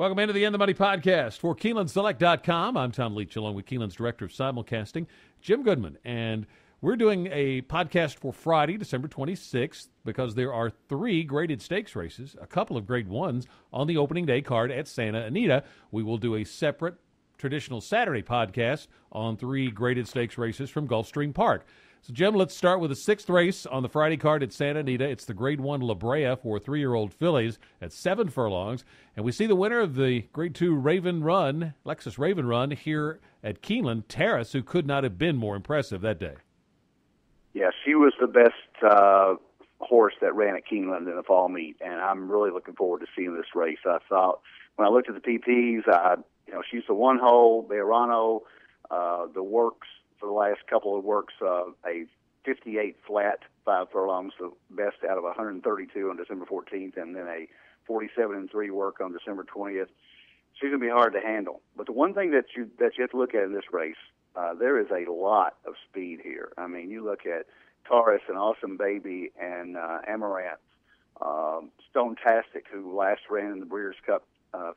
Welcome into the End the Money podcast for KeenelandSelect.com. I'm Tom Leach, along with Keeneland's Director of Simulcasting, Jim Goodman. And we're doing a podcast for Friday, December 26th, because there are 3 graded stakes races, a couple of grade ones, on the opening day card at Santa Anita. We will do a separate traditional Saturday podcast on 3 graded stakes races from Gulfstream Park. So, Jim, let's start with the 6th race on the Friday card at Santa Anita. It's the Grade 1 La Brea for 3-year-old fillies at 7 furlongs. And we see the winner of the Grade 2 Raven Run, Lexus Raven Run, here at Keeneland, Terrace, who could not have been more impressive that day. Yeah, she was the best horse that ran at Keeneland in the fall meet, and I'm really looking forward to seeing this race. I thought when I looked at the PPs, she's the one hole, Beirano, the works for the last couple of works, a 58 flat, 5 furlongs, the best out of 132 on December 14th, and then a 47-3 work on December 20th. She's going to be hard to handle. But the one thing that you have to look at in this race, there is a lot of speed here. I mean, you look at Taurus and Awesome Baby and Amaranth, Stonetastic, who last ran in the Breeders' Cup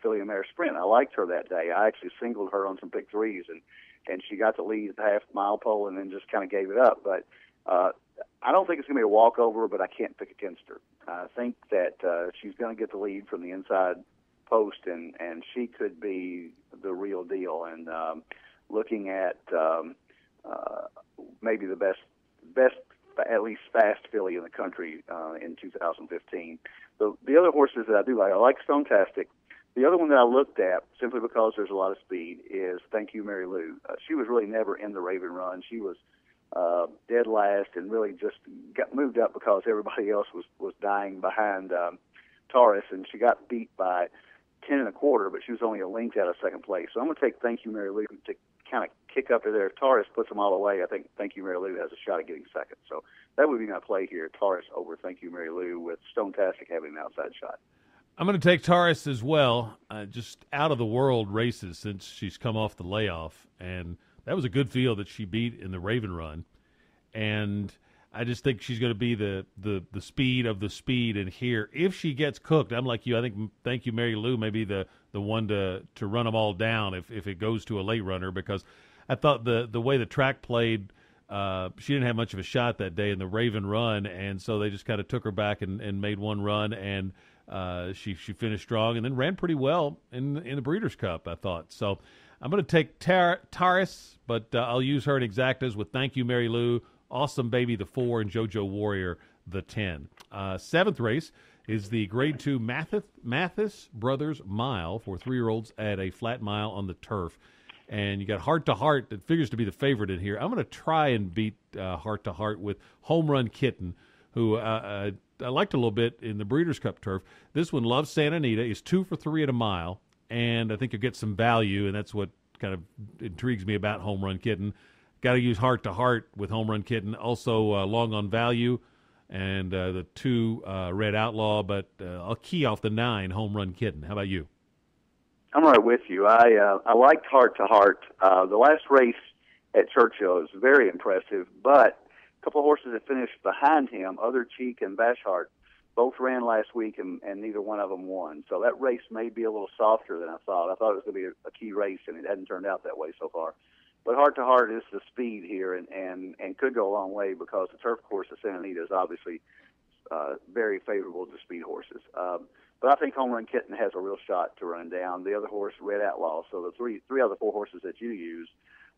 Filly and Mare Sprint. I liked her that day. I actually singled her on some pick threes, and she got the lead at the half-mile pole and then just kind of gave it up. But I don't think it's going to be a walkover, but I can't pick against her. I think that she's going to get the lead from the inside post, and she could be the real deal. And looking at maybe the best, at least fast filly in the country in 2015. The other horses that I do like, I like Stonetastic. The other one that I looked at, simply because there's a lot of speed, is Thank You, Mary Lou. She was really never in the Raven Run. She was dead last and really just got moved up because everybody else was dying behind Taurus, and she got beat by 10 1/4, but she was only a length out of second place. So I'm going to take Thank You, Mary Lou to kind of kick up there. If Taurus puts them all away, I think Thank You, Mary Lou has a shot at getting second. So that would be my play here, Taurus over Thank You, Mary Lou, with Stonetastic having an outside shot. I'm going to take Taurus as well, just out-of-the-world races since she's come off the layoff. And that was a good field that she beat in the Raven Run. And I just think she's going to be the speed of the speed in here. If she gets cooked, I'm like you. I think Thank You, Mary Lou, may be the one to run them all down if it goes to a late runner, because I thought the way the track played, she didn't have much of a shot that day in the Raven Run, and so they just kind of took her back and made one run, and she finished strong and then ran pretty well in the Breeders' Cup, I thought. So I'm going to take Taurus, but I'll use her in exactas with Thank You, Mary Lou, Awesome Baby the 4, and JoJo Warrior the 10. 7th race is the Grade 2 Mathis Brothers Mile for 3-year-olds at a flat mile on the turf. And you got Heart to Heart that figures to be the favorite in here. I'm going to try and beat Heart to Heart with Home Run Kitten, who I liked a little bit in the Breeders' Cup turf. This one loves Santa Anita, is 2 for 3 at a mile, and I think you'll get some value, and that's what kind of intrigues me about Home Run Kitten. Got to use Heart to Heart with Home Run Kitten. Also long on value, and the 2 Red Outlaw, but I'll key off the 9 Home Run Kitten. How about you? I'm right with you. I liked Heart to Heart. The last race at Churchill was very impressive, but a couple of horses that finished behind him, Other Cheek and Bashart, both ran last week, and neither one of them won. So that race may be a little softer than I thought. I thought it was going to be a key race, and it hadn't turned out that way so far. But Heart to Heart is the speed here, and could go a long way, because the turf course at Santa Anita is obviously very favorable to speed horses. But I think Home Run Kitten has a real shot to run down. The other horse, Red Outlaw. So the three out of the 4 horses that you use.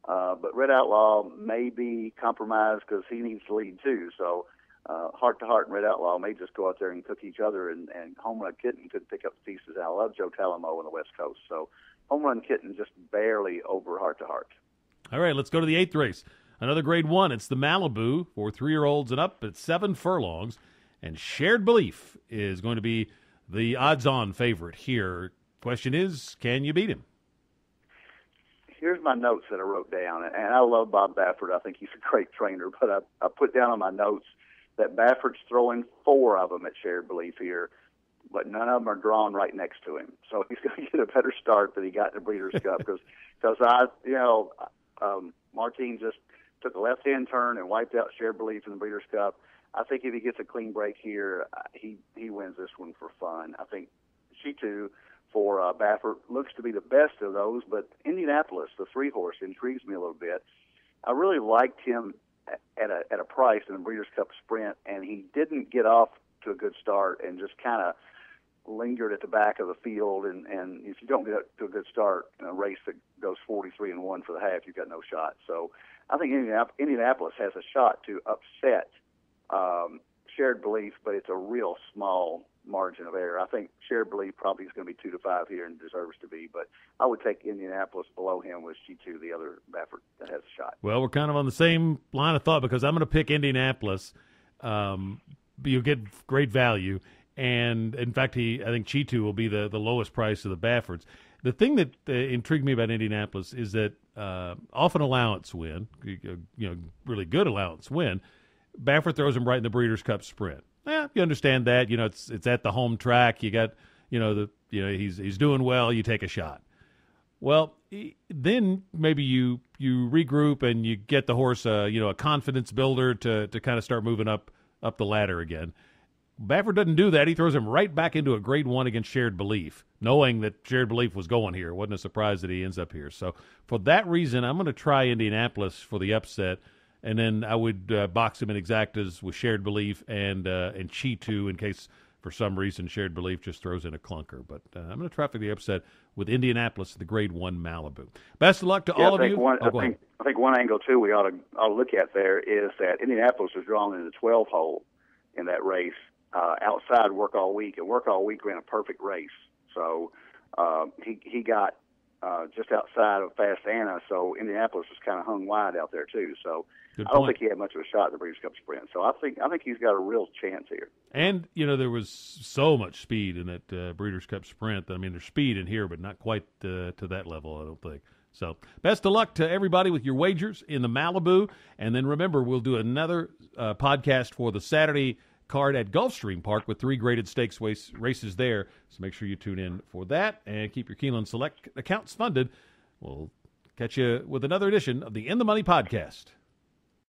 But Red Outlaw may be compromised because he needs to lead too. So Heart to Heart and Red Outlaw may just go out there and cook each other, and Home Run Kitten could pick up the pieces. I love Joe Talamo on the West Coast. So Home Run Kitten just barely over Heart to Heart. All right, let's go to the 8th race. Another Grade 1. It's the Malibu for 3-year-olds and up at 7 furlongs. And Shared Belief is going to be the odds-on favorite here. Question is, can you beat him? Here's my notes that I wrote down, and I love Bob Baffert. I think he's a great trainer, but I put down on my notes that Baffert's throwing 4 of them at Shared Belief here, but none of them are drawn right next to him. So he's going to get a better start than he got in the Breeders' Cup, because Martin just took a left-hand turn and wiped out Shared Belief in the Breeders' Cup. I think if he gets a clean break here, he wins this one for fun. I think she too, for Baffert. Looks to be the best of those, but Indianapolis, the 3-horse, intrigues me a little bit. I really liked him at a price in the Breeders' Cup Sprint, and he didn't get off to a good start and just kind of lingered at the back of the field. And if you don't get to a good start in a race that goes 43-1 for the half, you've got no shot. So I think Indianapolis has a shot to upset Shared Belief, but it's a real small margin of error. I think Shared Belief probably is going to be 2-5 here and deserves to be, but I would take Indianapolis below him with G2, the other Baffert that has a shot. Well, we're kind of on the same line of thought because I'm going to pick Indianapolis. You'll get great value, and in fact, I think G2 will be the lowest price of the Bafferts. The thing that intrigued me about Indianapolis is that off an allowance win, really good allowance win, Baffert throws him right in the Breeders' Cup Sprint. Yeah, you understand that. It's at the home track. You got, he's doing well. You take a shot. Well, then maybe you regroup and you get the horse, a confidence builder to kind of start moving up the ladder again. Baffert doesn't do that. He throws him right back into a grade 1 against Shared Belief, knowing that Shared Belief was going here. It wasn't a surprise that he ends up here. So for that reason, I'm going to try Indianapolis for the upset. And then I would box him in exactas with Shared Belief and Chi2 in case for some reason Shared Belief just throws in a clunker. But I'm going to try for the upset with Indianapolis, the Grade 1 Malibu. Best of luck to all of you. I think one angle, too, we ought to look at there is that Indianapolis was drawn in the 12 hole in that race outside Work All Week, and Work All Week ran a perfect race. So he got just outside of Fast Anna, so Indianapolis was kind of hung wide out there, too. So I don't think he had much of a shot in the Breeders' Cup Sprint. So I think he's got a real chance here. And, there was so much speed in that Breeders' Cup Sprint. I mean, there's speed in here, but not quite to that level, I don't think. So best of luck to everybody with your wagers in the Malibu. And then remember, we'll do another podcast for the Saturday card at Gulfstream Park with 3 graded stakes races there. So make sure you tune in for that and keep your Keeneland Select accounts funded. We'll catch you with another edition of the In the Money podcast.